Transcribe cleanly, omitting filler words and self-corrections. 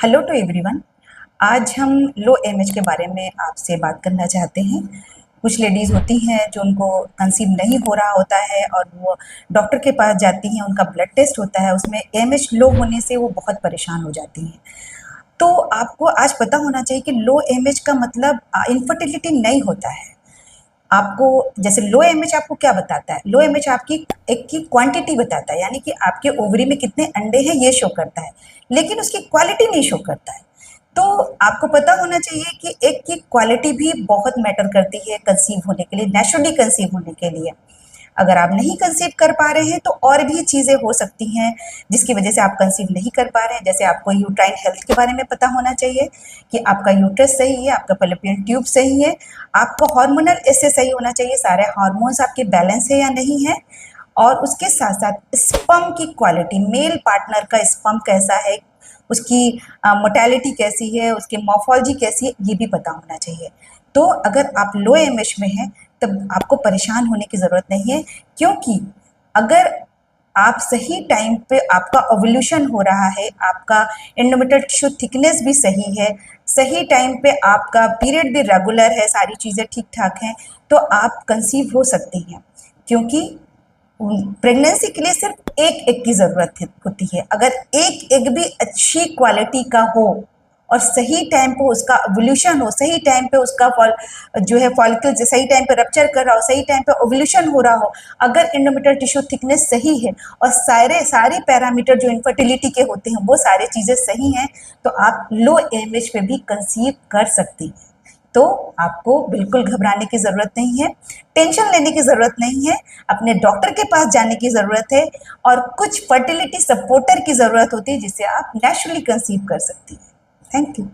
Hello to everyone. आज हम लो MH के बारे में आपसे बात करना चाहते हैं। कुछ लेडीज़ होती हैं जो उनको कंसीव नहीं हो रहा होता है और वो डॉक्टर के पास जाती हैं, उनका ब्लड टेस्ट होता है, उसमें एमएच लो होने से वो बहुत परेशान हो जाती हैं। तो आपको आज पता होना चाहिए कि लो एमएच का मतलब इनफर्टिलिटी नहीं होता है। आपको जैसे लो एमएच आपको क्या बताता है? लो एमएच आपकी एक की क्वांटिटी बताता है, यानी कि आपके ओवरी में कितने अंडे हैं ये शो करता है, लेकिन उसकी क्वालिटी नहीं शो करता है। तो आपको पता होना चाहिए कि एक की क्वालिटी भी बहुत मैटर करती है कंसीव होने के लिए, नेचुरली कंसीव होने के लिए। अगर आप नहीं कंसीव कर पा रहे हैं तो और भी चीज़ें हो सकती हैं जिसकी वजह से आप कंसीव नहीं कर पा रहे हैं। जैसे आपको यूट्राइन हेल्थ के बारे में पता होना चाहिए कि आपका यूट्रस सही है, आपका फैलोपियन ट्यूब सही है, आपका हार्मोनल ऐसे सही होना चाहिए, सारे हार्मोन्स आपके बैलेंस है या नहीं है, और उसके साथ साथ स्पर्म की क्वालिटी, मेल पार्टनर का स्पर्म कैसा है, उसकी मोटेलिटी कैसी है, उसकी मॉर्फोलॉजी कैसी है, ये भी पता होना चाहिए। तो अगर आप लो एमएच में हैं तब आपको परेशान होने की ज़रूरत नहीं है, क्योंकि अगर आप सही टाइम पे आपका ओव्यूलेशन हो रहा है, आपका एंडोमेट्रियल टिश्यू थिकनेस भी सही है, सही टाइम पे आपका पीरियड भी रेगुलर है, सारी चीज़ें ठीक ठाक हैं, तो आप कंसीव हो सकती हैं। क्योंकि प्रेगनेंसी के लिए सिर्फ एक एग की ज़रूरत होती है। अगर एक एग भी अच्छी क्वालिटी का हो और सही टाइम पे उसका ओव्यूलेशन हो, सही टाइम पे उसका जो है फॉलिकल सही टाइम पे रप्चर कर रहा हो, सही टाइम पे ओव्यूलेशन हो रहा हो, अगर एंडोमेट्रियल टिश्यू थिकनेस सही है और सारे पैरामीटर जो इनफर्टिलिटी के होते हैं वो सारी चीज़ें सही हैं, तो आप लो एमएच पे भी कंसीव कर सकती हैं। तो आपको बिल्कुल घबराने की ज़रूरत नहीं है, टेंशन लेने की ज़रूरत नहीं है, अपने डॉक्टर के पास जाने की ज़रूरत है और कुछ फर्टिलिटी सपोर्टर की ज़रूरत होती है जिससे आप नेचुरली कंसीव कर सकती हैं। Thank you.